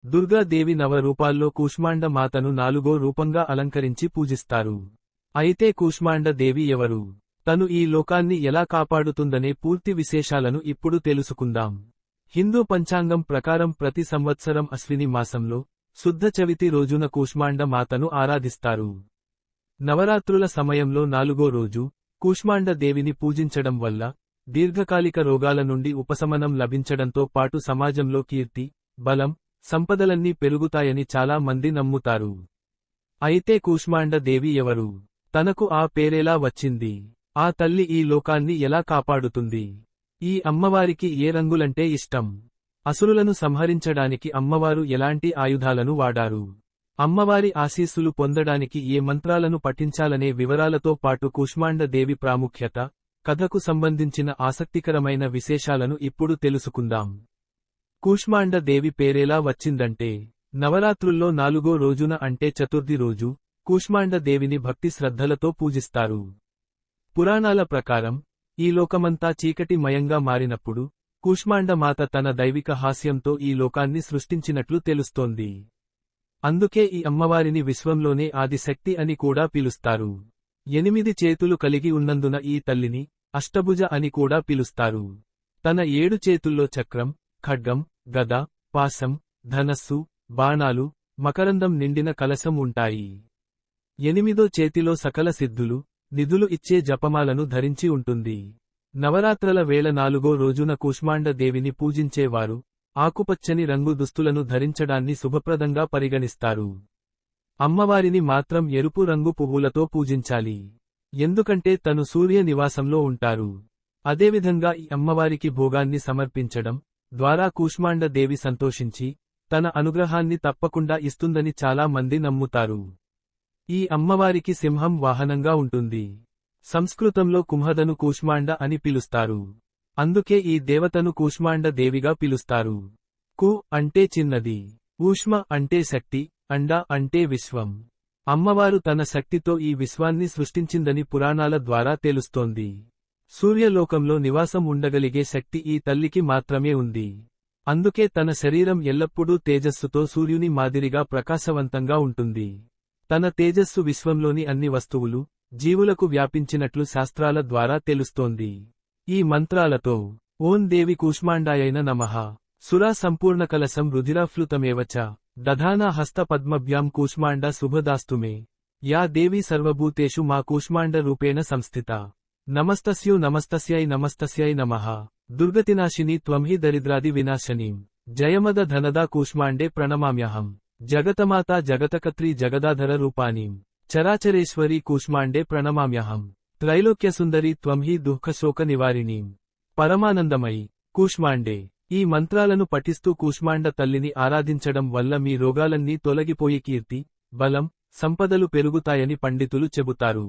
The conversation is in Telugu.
దుర్గాదేవి నవ రూపాల్లో కూష్మాండ మాతను 4వ రూపంగా అలంకరించి పూజిస్తారు. అయితే కూష్మాండ దేవి ఎవరు? తను ఈ లోకాన్ని ఎలా కాపాడుతుందనే పూర్తి విశేషాలను ఇప్పుడు తెలుసుకుందాం. హిందూ పంచాంగం ప్రకారం ప్రతి సంవత్సరం అశ్విని మాసంలో శుద్ధ చవితి రోజున కూష్మాండ మాతను ఆరాధిస్తారు. నవరాత్రుల సమయంలో 4వ రోజు కూష్మాండ దేవిని పూజించడం వల్ల దీర్ఘకాలిక రోగాల నుండి ఉపశమనం లభించడంతో పాటు సమాజంలో కీర్తి, బలం, సంపదలన్నీ పెరుగుతాయని చాలా మంది నమ్ముతారు. అయితే కూష్మాండ దేవి ఎవరు? తనకు ఆ పేరెలా వచ్చింది? ఆ తల్లి ఈ లోకాన్ని ఎలా కాపాడుతుంది? ఈ అమ్మవారికి ఏ రంగులంటే ఇష్టం? అసురులను సంహరించడానికి అమ్మవారు ఎలాంటి ఆయుధాలను వాడారు? అమ్మవారి ఆశీస్సులు పొందడానికి ఏ మంత్రాలను పఠించాలనే వివరాలతో పాటు కూష్మాండ దేవి ప్రాముఖ్యత, కథకు సంబంధించిన ఆసక్తికరమైన విశేషాలను ఇప్పుడు తెలుసుకుందాం. కూష్మాండ దేవి పేరెలా వచ్చిందంటే, నవరాత్రుల్లో 4వ రోజున అంటే చతుర్థి రోజు కూష్మాండ దేవిని భక్తి శ్రద్ధలతో పూజిస్తారు. పురాణాల ప్రకారం ఈ లోకమంతా చీకటి మయంగా మారినప్పుడు కూష్మాండ మాత తన దైవిక హాస్యంతో ఈ లోకాన్ని సృష్టించినట్లు తెలుస్తోంది. అందుకే ఈ అమ్మవారిని విశ్వంలోనే ఆదిశక్తి అని కూడా పిలుస్తారు. 8 చేతులు కలిగి ఉన్నందున ఈ తల్లిని అష్టభుజ అని కూడా పిలుస్తారు. తన 7 చేతుల్లో చక్రం, ఖడ్గం, గద, పాశం, ధనస్సు, బాణాలు, మకరందం నిండిన కలశం ఉంటాయి. 8వ చేతిలో సకల సిద్ధులు, నిధులు ఇచ్చే జపమాలను ధరించి ఉంటుంది. నవరాత్రల వేళ 4వ రోజున కూష్మాండ దేవిని పూజించేవారు ఆకుపచ్చని రంగు దుస్తులను ధరించడాన్ని శుభప్రదంగా పరిగణిస్తారు. అమ్మవారిని మాత్రం ఎరుపు రంగు పువ్వులతో పూజించాలి. ఎందుకంటే తను సూర్య నివాసంలో ఉంటారు. అదేవిధంగా ఈ అమ్మవారికి భోగాన్ని సమర్పించడం ద్వారా కూష్మాండ దేవి సంతోషించి తన అనుగ్రహాన్ని తప్పకుండా ఇస్తుందని చాలా మంది నమ్ముతారు. ఈ అమ్మవారికి సింహం వాహనంగా ఉంటుంది. సంస్కృతంలో కుంహదను కూష్మాండ అని పిలుస్తారు. అందుకే ఈ దేవతను కూష్మాండ దేవిగా పిలుస్తారు. కు అంటే చిన్నది, ఊష్మ అంటే శక్తి, అండ అంటే విశ్వం. అమ్మవారు తన శక్తితో ఈ విశ్వాన్ని సృష్టించిందని పురాణాల ద్వారా తెలుస్తోంది. సూర్యలోకంలో నివాసం ఉండగలిగే శక్తి ఈ తల్లికి మాత్రమే ఉంది. అందుకే తన శరీరం ఎల్లప్పుడూ తేజస్సుతో సూర్యుని మాదిరిగా ప్రకాశవంతంగా ఉంటుంది. తన తేజస్సు విశ్వంలోని అన్ని వస్తువులు, జీవులకు వ్యాపించినట్లు శాస్త్రాల ద్వారా తెలుస్తోంది. ఈ మంత్రాలతో ఓం దేవి కూష్మాండాయైన నమః సురా సంపూర్ణకలశం రుధిరాఫ్లుతమేవచ దధానా హస్త పద్మభ్యాం కూష్మాండ శుభదాస్తుమే యా దేవీ సర్వభూతేషు మా కూష్మాండ రూపేణ సంస్థిత నమస్తస్యో నమస్తస్యై నమస్తస్యై నమః దుర్గతినాశిని త్వమహి దరిద్రాది వినాశనీం జయమద ధనదా కూష్మాండే ప్రణమామ్యహం జగతమాతా జగతకత్రీ జగదాధర రూపానీం చరాచరేశ్వరీ కూష్మాండే ప్రణమామ్యహం త్రైలోక్యసుందరీ త్వమహి దుఃఖశోక నివారిణీం పరమానందమయి కూష్మాండే. ఈ మంత్రాలను పఠిస్తూ కూష్మాండ తల్లిని ఆరాధించడం వల్ల మీ రోగాలన్నీ తొలగిపోయి కీర్తి, బలం, సంపదలు పెరుగుతాయని పండితులు చెబుతారు.